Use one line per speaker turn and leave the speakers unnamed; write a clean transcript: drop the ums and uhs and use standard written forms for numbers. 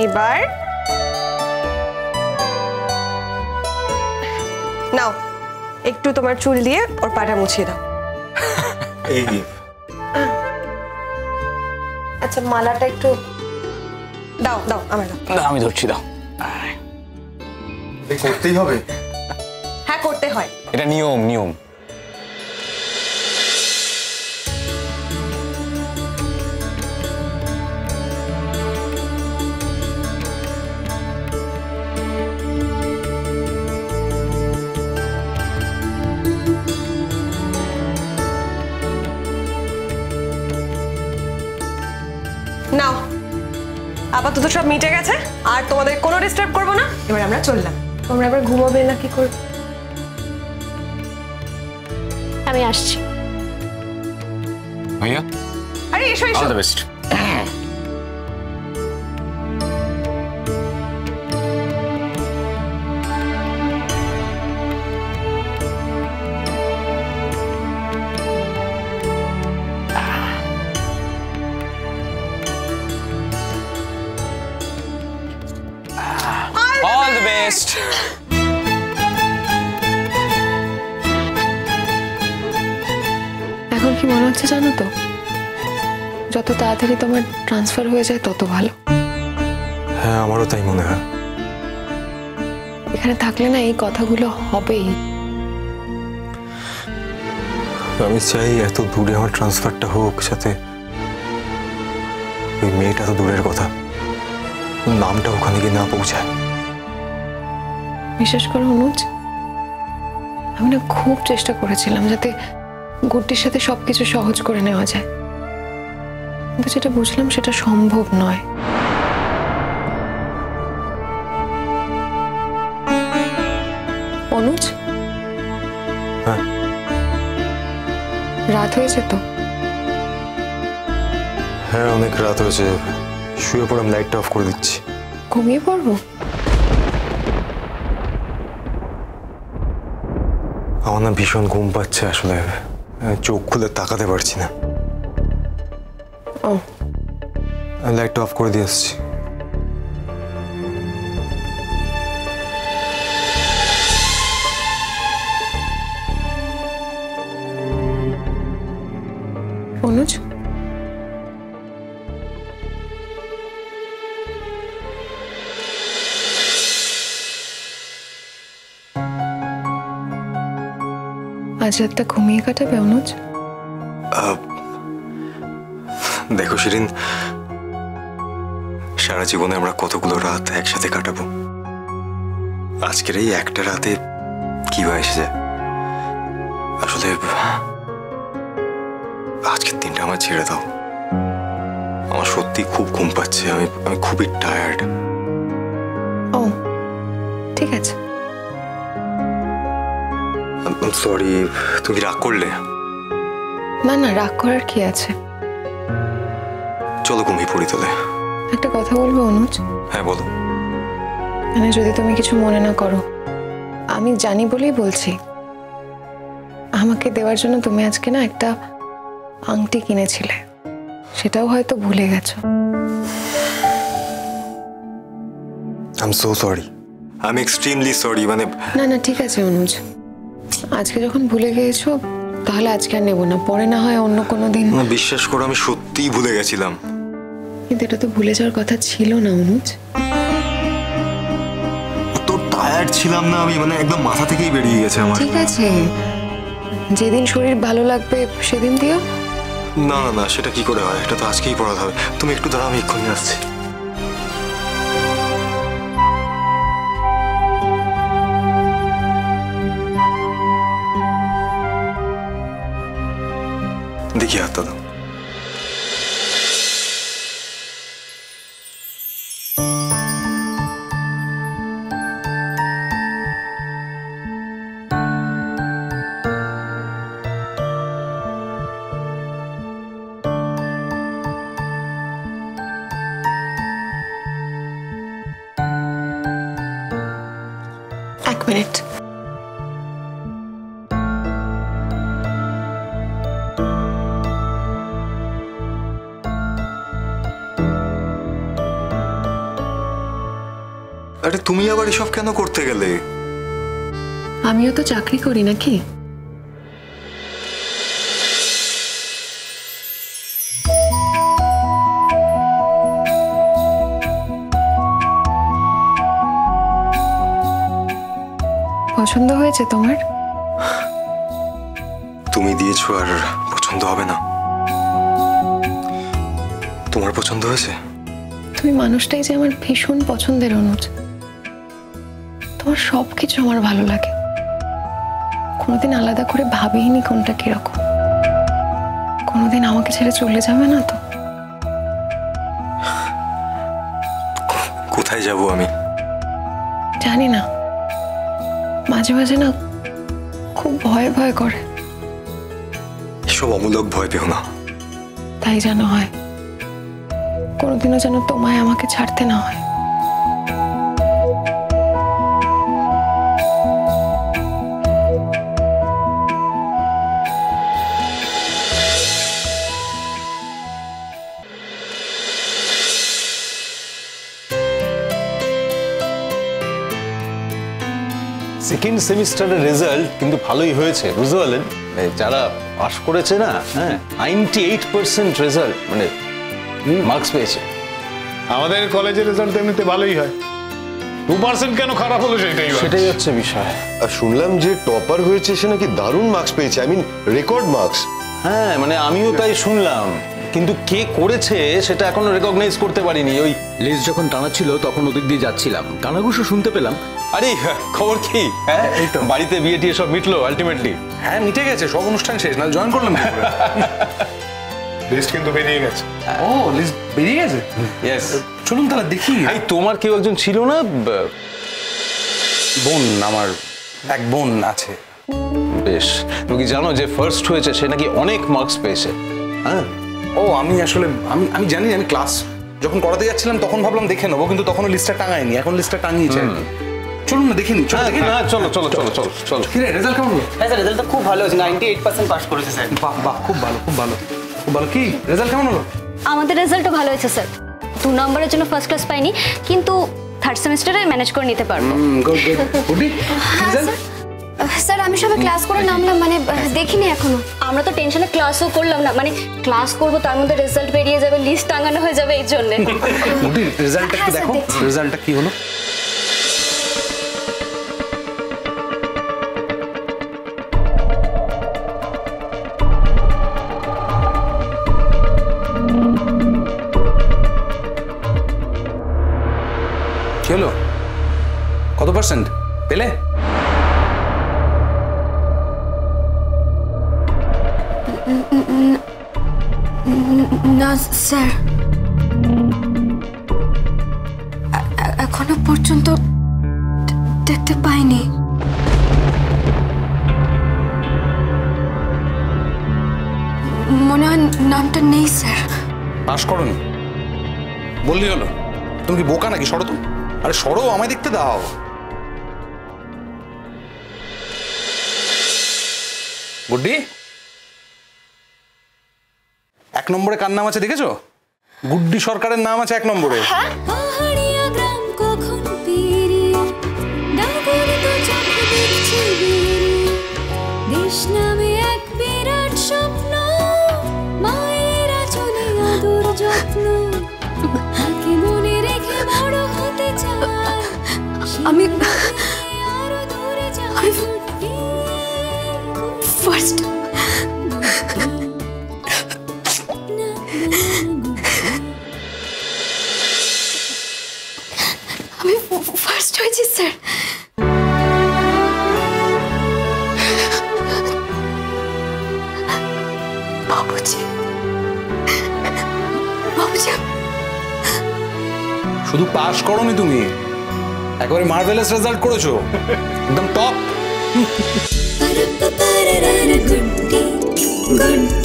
এবার নাও একটু তোমার চুল দিয়ে ওর পাটা মুছিয়ে দাও।
এই
আচ্ছা মালাটা একটু দাও দাও আমার দাও।
না আমি ধরছি, দাও।
করতেই হবে?
হ্যাঁ করতে হয়,
এটা নিয়ম নিয়ম।
নাও আপাতত সব মিটে গেছে, আর তোমাদের কোনো ডিস্টার্ব করবো না। এবার আমরা চললাম, তোমরা এবার ঘুমাবে না কি করবে?
আমি আসছি।
ভাইয়া
আরে এসো এসো।
All the best. All the best.
এখন কি মনে হচ্ছে জানো তো, যত তাড়াতাড়ি তোমার ট্রান্সফার হয়ে যায় তত ভালো।
হ্যাঁ আমারও তাই মনে হয়।
এখানে থাকলে না এই কথাগুলো হবেই।
আমি চাই এত দূরে আমার ট্রান্সফারটা হোক, সাথে ওই মেয়েটা তো দূরের কথা, নামটা ওখানে গিয়ে না পৌঁছায়।
বিশ্বাস করো অনুজ, আমি না খুব চেষ্টা করেছিলাম যাতে গুড্ডির সাথে সবকিছু সহজ করে নেওয়া যায়, কিন্তু যেটা বুঝলাম সেটা সম্ভব নয়। অনুজ,
হ্যাঁ
রাত হয়েছে তো?
হ্যাঁ অনেক রাত হয়েছে, শুয়ে পড়ে আমি লাইটটা অফ করে দিচ্ছি।
ঘুমিয়ে পড়বো?
আমার না ভীষণ ঘুম পাচ্ছে, আসলে চোখ খুলে তাকাতে পারছি না।
ও
আমি লাইটটা অফ করে দিয়ে আসছি।
অনুজ, আজ রাতটা ঘুমিয়ে কাটাবে অনুজ?
দেখো শিরিন, সারা জীবনে আমরা কতগুলো রাত একসাথে কাটাবো, আজকের এই একটা রাতে কি বা এসে যায়। আসলে আজকের দিনটা আমার ছেড়ে দাও, আমার সত্যি খুব ঘুম পাচ্ছে, আমি খুবই টায়ার্ড।
ও ঠিক আছে।
সরি, তুমি রাগ করলে?
না না, রাগ করার কি আছে।
চলো ঘুমিয়ে পড়ি তাহলে।
একটা কথা বলবো অনুজ?
হ্যাঁ বলো।
মানে যদি তুমি কিছু মনে না করো, আমি জানি বলেই বলছি, আমাকে দেওয়ার জন্য তুমি আজকে না একটা আংটি কিনেছিলে, সেটাও হয়তো ভুলে গেছো।
I am so sorry, I am extremely sorry. মানে
না না ঠিক আছে অনুজ, আজকে যখন ভুলে গিয়েছো তাহলে আজকে আর নেবো না, পরে না হয় অন্য কোনো দিন।
বিশ্বাস করো আমি সত্যিই ভুলে গেছিলাম।
কিন্তু এটা তো ভুলে যাওয়ার কথা ছিল না অনুজ।
তো টায়ার্ড ছিলাম না আমি, মানে একদম মাথা থেকেই বেরিয়ে গেছে আমার।
ঠিক আছে, যেদিন শরীর ভালো লাগবে সেদিন দিও।
না না না, সেটা কি করে হয়, এটা তো আজকেই পড়াতে হবে। তুমি একটু দাঁড়াও, আমি এক্ষুনি আসছি। দেখি হাতটা দাও।
এক মিনিট।
আরে তুমি আবার এসব কেন করতে গেলে?
আমিও তো চাকরি করি নাকি? পছন্দ হয়েছে তোমার?
তুমি দিয়েছো আর পছন্দ হবে না? তোমার পছন্দ হয়েছে?
তুমি মানুষটাই যে আমার ভীষণ পছন্দের, অনুজ। তোমার সবকিছু আমার ভালো লাগে। কোনোদিন আলাদা করে ভাবিনি কোনটা কিরকম। কোনোদিন আমাকে ছেড়ে চলে যাবে না তো?
কোথায় যাব আমি?
জানি না, মাঝে মাঝে না খুব ভয় ভয় করে।
এসব অমূলক ভয় পেও না।
তাই যেন হয়, কোনোদিনও যেন তোমায় আমাকে ছাড়তে না হয়।
সেকেন্ড সেমিস্টারের রেজাল্ট কিন্তু ভালোই হয়েছে, বুঝতে পারলেন? যারা পাস করেছে না, হ্যাঁ 98% রেজাল্ট, মানে মার্কস পেয়েছে।
আমাদের কলেজের রেজাল্ট এমনিতে ভালোই হয়, 2% কেন খারাপ হলো
সেটাই হচ্ছে বিষয়।
আর শুনলাম যে টপার হয়েছে সে নাকি দারুণ মার্কস পেয়েছে, আই মিন রেকর্ড মার্কস।
হ্যাঁ মানে আমিও তাই শুনলাম, কিন্তু কে করেছে সেটা এখনো রেকগনাইজ করতে পারিনি। ওই
লিস্ট যখন টানা ছিল তখন ওদিক দিয়ে যাচ্ছিলাম, কানাঘুষো শুনতে পেলাম।
আরে খবর কি? হ্যাঁ এই তো বাড়িতে বিয়ে টিয়ে সব মিটলো আলটিমেটলি?
হ্যাঁ মিটে গেছে, সব অনুষ্ঠান শেষ, না জয়েন করলাম। লিস্ট কিন্তু বেরিয়ে গেছে। ও লিস্ট বেরিয়ে গেছে?
ইয়েস।
চলুন তাহলে দেখি।
এই তোমার কেউ একজন ছিল না?
বোন, আমার এক বোন আছে।
বেশ, তুমি কি জানো যে ফার্স্ট হয়েছে সে নাকি অনেক মার্কস পেয়েছে? হ্যাঁ।
ও আমি আসলে আমি জানি, আমি ক্লাস যখন করাতে যাচ্ছিলাম তখন ভাবলাম দেখে নেবো, কিন্তু তখন লিস্টটা টাঙায়নি, এখন লিস্টটা টাঙিয়েছে। চলুন না দেখিনি। চলো দেখি।
হ্যাঁ চলো চলো চলো চলো চলো।
কি রে, রেজাল্ট কেমন হলো?
হ্যাঁ স্যার, রেজাল্ট তো খুব ভালো হয়েছে, 98% পাস করেছে স্যার।
বাহ বাহ, খুব ভালো খুব ভালো খুব ভালো। কি রেজাল্ট কেমন হলো?
আমাদের রেজাল্টও ভালো হয়েছে স্যার। 2 নম্বরের জন্য ফার্স্ট ক্লাস পাইনি, কিন্তু থার্ড সেমিস্টারে ম্যানেজ করে নিতে পারবো।
Good good. গুডি রেজাল্ট?
স্যার আমি সবাই ক্লাস করে নামলাম, মানে দেখিনি এখনো।
আমরা তো টেনশনে ক্লাসও করলাম না, মানে ক্লাস করবো তার মধ্যে রেজাল্ট বেরিয়ে যাবে, লিস্ট টাঙানো হয়ে যাবে, এই জন্য।
গুডি রেজাল্টটা একটু দেখো, রেজাল্টটা কি হলো? কি হলো? কত পার্সেন্ট পেলে?
না স্যার, এখনো পর্যন্ত দেখতে পাইনি। মনে হয় নামটা নেই স্যার।
পাস করোনি বললি হলো? তুমি কি বোকা নাকি? সরো তো। আরে সরো, আমায় দেখতে দাও। গুড্ডি, 1 নম্বরে কার নাম আছে দেখেছো? গুড্ডি সরকারের নাম আছে 1 নম্বরে।
পাহাড়িয়া গ্রাম কখন পেরিয়ে ডাগরিত চোখে দেখছি বেরিয়ে, দেশ নামে এক বিরাট স্বপ্ন, মায়ের আঁচলে আদর যত্ন, তাকে মনে রেখে বড় হতে চায়। আমি আরো দূরে যাই ফার্স্ট। আমি ফার্স্ট হয়েছি স্যার। বাবুজি, বাবুজি
শুধু পাস করোনি তুমি, একেবারে মার্ভেলাস রেজাল্ট করেছো, একদম টপ।
গুড্ডি গুড্ডি